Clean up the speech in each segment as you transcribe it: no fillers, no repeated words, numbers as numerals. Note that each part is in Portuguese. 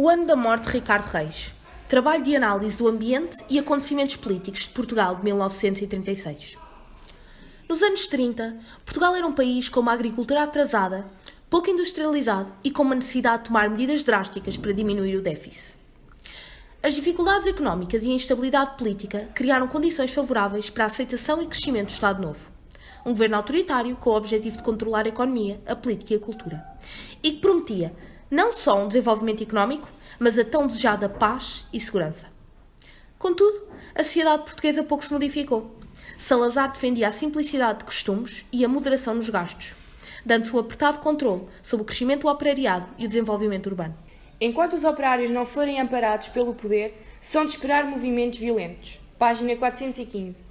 O ano da morte de Ricardo Reis. Trabalho de análise do ambiente e acontecimentos políticos de Portugal de 1936. Nos anos 30, Portugal era um país com uma agricultura atrasada, pouco industrializado e com uma necessidade de tomar medidas drásticas para diminuir o déficit. As dificuldades económicas e a instabilidade política criaram condições favoráveis para a aceitação e crescimento do Estado Novo. Um governo autoritário com o objetivo de controlar a economia, a política e a cultura. E que prometia não só um desenvolvimento económico, mas a tão desejada paz e segurança. Contudo, a sociedade portuguesa pouco se modificou. Salazar defendia a simplicidade de costumes e a moderação nos gastos, dando-se um apertado controle sobre o crescimento do operariado e o desenvolvimento urbano. Enquanto os operários não forem amparados pelo poder, são de esperar movimentos violentos. Página 415.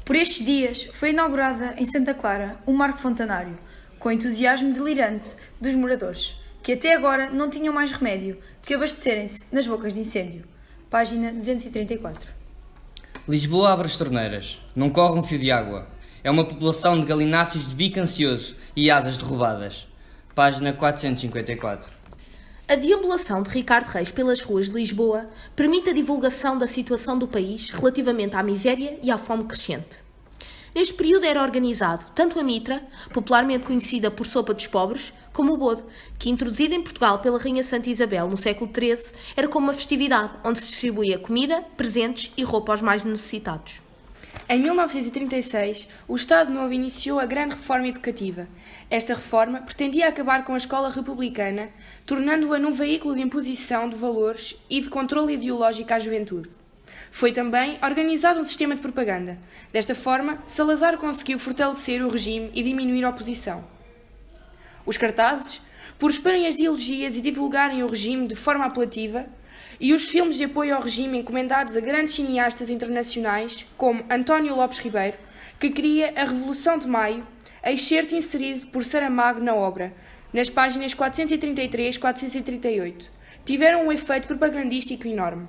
Por estes dias foi inaugurada em Santa Clara um Marco Fontanário, com entusiasmo delirante dos moradores, que até agora não tinham mais remédio que abastecerem-se nas bocas de incêndio. Página 234. Lisboa abre as torneiras. Não corre um fio de água. É uma população de galináceos de bico ansioso e asas derrubadas. Página 454. A deambulação de Ricardo Reis pelas ruas de Lisboa permite a divulgação da situação do país relativamente à miséria e à fome crescente. Neste período era organizado tanto a mitra, popularmente conhecida por sopa dos pobres, como o bode, que, introduzida em Portugal pela Rainha Santa Isabel no século XIII, era como uma festividade onde se distribuía comida, presentes e roupa aos mais necessitados. Em 1936, o Estado Novo iniciou a grande reforma educativa. Esta reforma pretendia acabar com a escola republicana, tornando-a num veículo de imposição de valores e de controle ideológico à juventude. Foi também organizado um sistema de propaganda. Desta forma, Salazar conseguiu fortalecer o regime e diminuir a oposição. Os cartazes, por exporem as ideologias e divulgarem o regime de forma apelativa, e os filmes de apoio ao regime encomendados a grandes cineastas internacionais, como António Lopes Ribeiro, que cria a Revolução de Maio, excerto inserido por Saramago na obra, nas páginas 433 e 438, tiveram um efeito propagandístico enorme.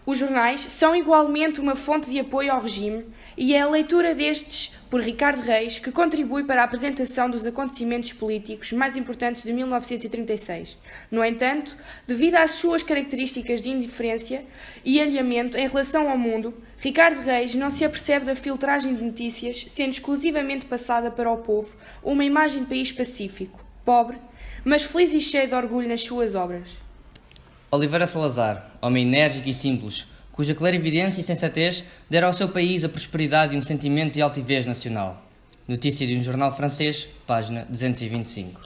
Os jornais são igualmente uma fonte de apoio ao regime e é a leitura destes por Ricardo Reis que contribui para a apresentação dos acontecimentos políticos mais importantes de 1936. No entanto, devido às suas características de indiferença e alheamento em relação ao mundo, Ricardo Reis não se apercebe da filtragem de notícias, sendo exclusivamente passada para o povo uma imagem de país pacífico, pobre, mas feliz e cheio de orgulho nas suas obras. Oliveira Salazar, homem enérgico e simples, cuja clarividência e sensatez deram ao seu país a prosperidade e um sentimento de altivez nacional. Notícia de um jornal francês, página 225.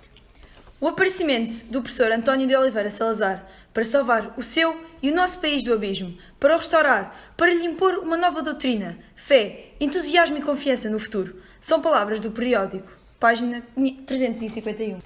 O aparecimento do professor António de Oliveira Salazar para salvar o seu e o nosso país do abismo, para o restaurar, para lhe impor uma nova doutrina, fé, entusiasmo e confiança no futuro, são palavras do periódico, página 351.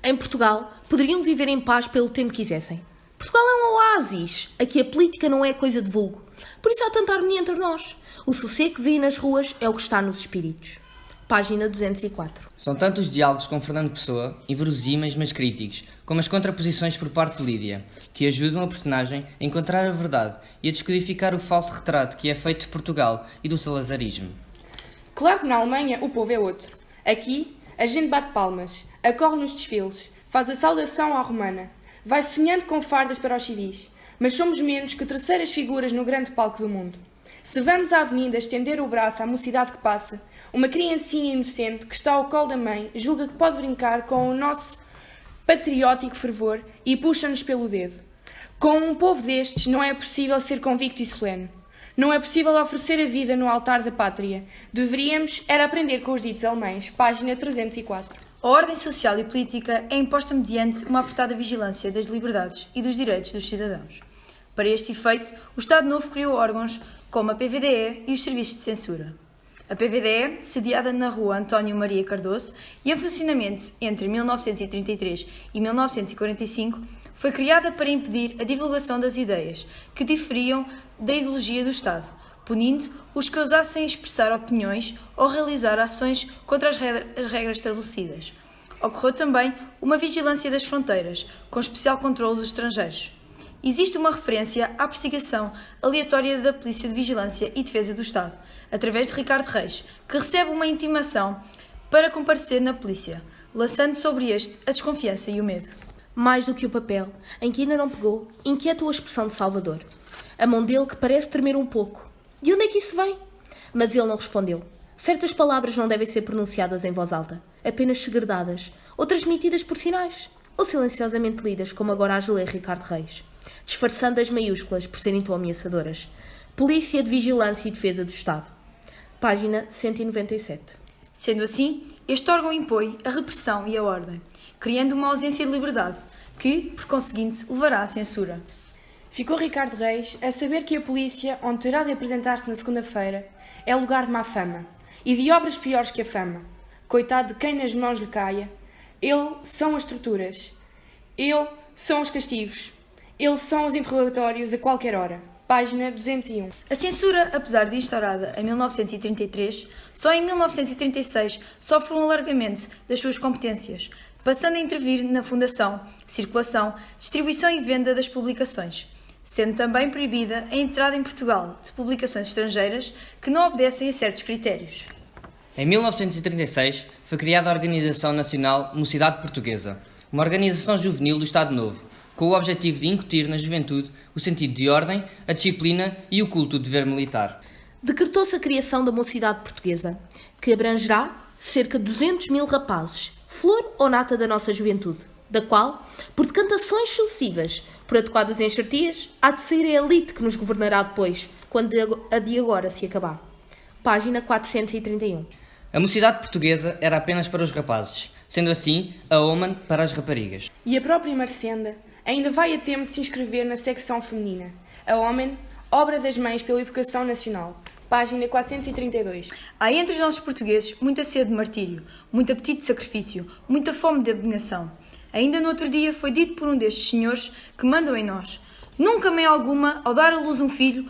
Em Portugal, poderiam viver em paz pelo tempo que quisessem. Portugal é um oásis. Aqui a política não é coisa de vulgo. Por isso há tanta harmonia entre nós. O sossego que vê nas ruas é o que está nos espíritos. Página 204. São tantos diálogos com Fernando Pessoa, inverosímeis mas críticos, como as contraposições por parte de Lídia, que ajudam a personagem a encontrar a verdade e a descodificar o falso retrato que é feito de Portugal e do salazarismo. Claro que na Alemanha o povo é outro. Aqui, a gente bate palmas, acorre nos desfiles, faz a saudação à romana, vai sonhando com fardas para os civis, mas somos menos que terceiras figuras no grande palco do mundo. Se vamos à avenida estender o braço à mocidade que passa, uma criancinha inocente que está ao colo da mãe julga que pode brincar com o nosso patriótico fervor e puxa-nos pelo dedo. Com um povo destes não é possível ser convicto e solene. Não é possível oferecer a vida no altar da pátria. Deveríamos era aprender com os ditos alemães. Página 304. A ordem social e política é imposta mediante uma apertada vigilância das liberdades e dos direitos dos cidadãos. Para este efeito, o Estado Novo criou órgãos como a PVDE e os serviços de censura. A PVDE, sediada na rua António Maria Cardoso e em funcionamento entre 1933 e 1945, foi criada para impedir a divulgação das ideias que diferiam da ideologia do Estado, punindo os que ousassem expressar opiniões ou realizar ações contra as regras estabelecidas. Ocorreu também uma vigilância das fronteiras, com especial controle dos estrangeiros. Existe uma referência à perseguição aleatória da Polícia de Vigilância e Defesa do Estado, através de Ricardo Reis, que recebe uma intimação para comparecer na polícia, lançando sobre este a desconfiança e o medo. Mais do que o papel, em que ainda não pegou, inquieta-o a expressão de Salvador. A mão dele que parece tremer um pouco. De onde é que isso vem? Mas ele não respondeu. Certas palavras não devem ser pronunciadas em voz alta, apenas segredadas, ou transmitidas por sinais, ou silenciosamente lidas, como agora as lê Ricardo Reis, disfarçando as maiúsculas por serem tão ameaçadoras. Polícia de Vigilância e Defesa do Estado. Página 197. Sendo assim, este órgão impõe a repressão e a ordem, criando uma ausência de liberdade, que, por conseguinte, levará à censura. Ficou Ricardo Reis a saber que a polícia, onde terá de apresentar-se na segunda-feira, é lugar de má fama, e de obras piores que a fama. Coitado de quem nas mãos lhe caia. Ele são as torturas. Ele são os castigos. Eles são os interrogatórios a qualquer hora. Página 201. A censura, apesar de instaurada em 1933, só em 1936 sofre um alargamento das suas competências, passando a intervir na fundação, circulação, distribuição e venda das publicações, sendo também proibida a entrada em Portugal de publicações estrangeiras que não obedecem a certos critérios. Em 1936 foi criada a Organização Nacional Mocidade Portuguesa, uma organização juvenil do Estado Novo, com o objetivo de incutir na juventude o sentido de ordem, a disciplina e o culto do dever militar. Decretou-se a criação da Mocidade Portuguesa, que abrangerá cerca de 200 mil rapazes, flor ou nata da nossa juventude, da qual, por decantações sucessivas, por adequadas enxertias, há de sair a elite que nos governará depois, quando a de agora se acabar. Página 431. A mocidade portuguesa era apenas para os rapazes, sendo assim a Oman para as raparigas. E a própria Marcenda ainda vai a tempo de se inscrever na secção feminina. A Homem, obra das mães pela educação nacional. Página 432. Há entre os nossos portugueses muita sede de martírio, muito apetite de sacrifício, muita fome de abnegação. Ainda no outro dia foi dito por um destes senhores que mandam em nós: nunca mãe alguma, ao dar à luz um filho,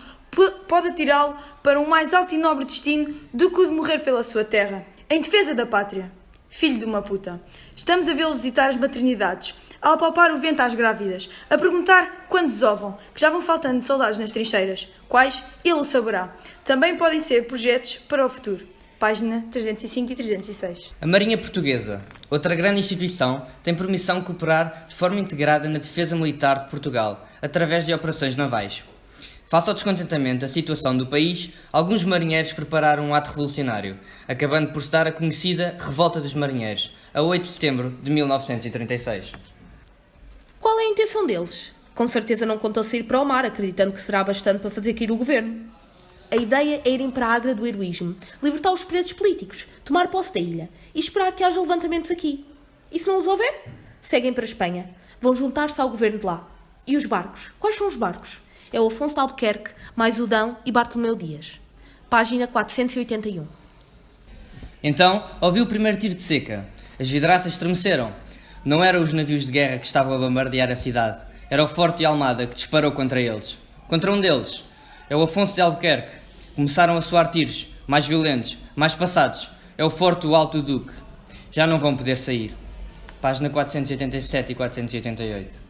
pode atirá-lo para um mais alto e nobre destino do que o de morrer pela sua terra, em defesa da pátria. Filho de uma puta. Estamos a vê-lo visitar as maternidades, a apalpar o vento às grávidas, a perguntar quando desovam, que já vão faltando soldados nas trincheiras, quais ele o saberá. Também podem ser projetos para o futuro. Página 305 e 306. A Marinha Portuguesa, outra grande instituição, tem permissão de cooperar de forma integrada na defesa militar de Portugal, através de operações navais. Face ao descontentamento da situação do país, alguns marinheiros prepararam um ato revolucionário, acabando por se dar a conhecida Revolta dos Marinheiros, a 8 de setembro de 1936. Qual é a intenção deles? Com certeza não contam sair para o mar, acreditando que será bastante para fazer cair o governo. A ideia é irem para a Agra do heroísmo, libertar os presos políticos, tomar posse da ilha e esperar que haja levantamentos aqui. E se não os houver, seguem para a Espanha. Vão juntar-se ao governo de lá. E os barcos? Quais são os barcos? É o Afonso de Albuquerque, mais o Dão e Bartolomeu Dias. Página 481. Então, ouviu o primeiro tiro de seca. As vidraças estremeceram. Não eram os navios de guerra que estavam a bombardear a cidade. Era o Forte de Almada que disparou contra eles. Contra um deles. É o Afonso de Albuquerque. Começaram a soar tiros, mais violentos, mais passados. É o Forte do Alto Duque. Já não vão poder sair. Página 487 e 488.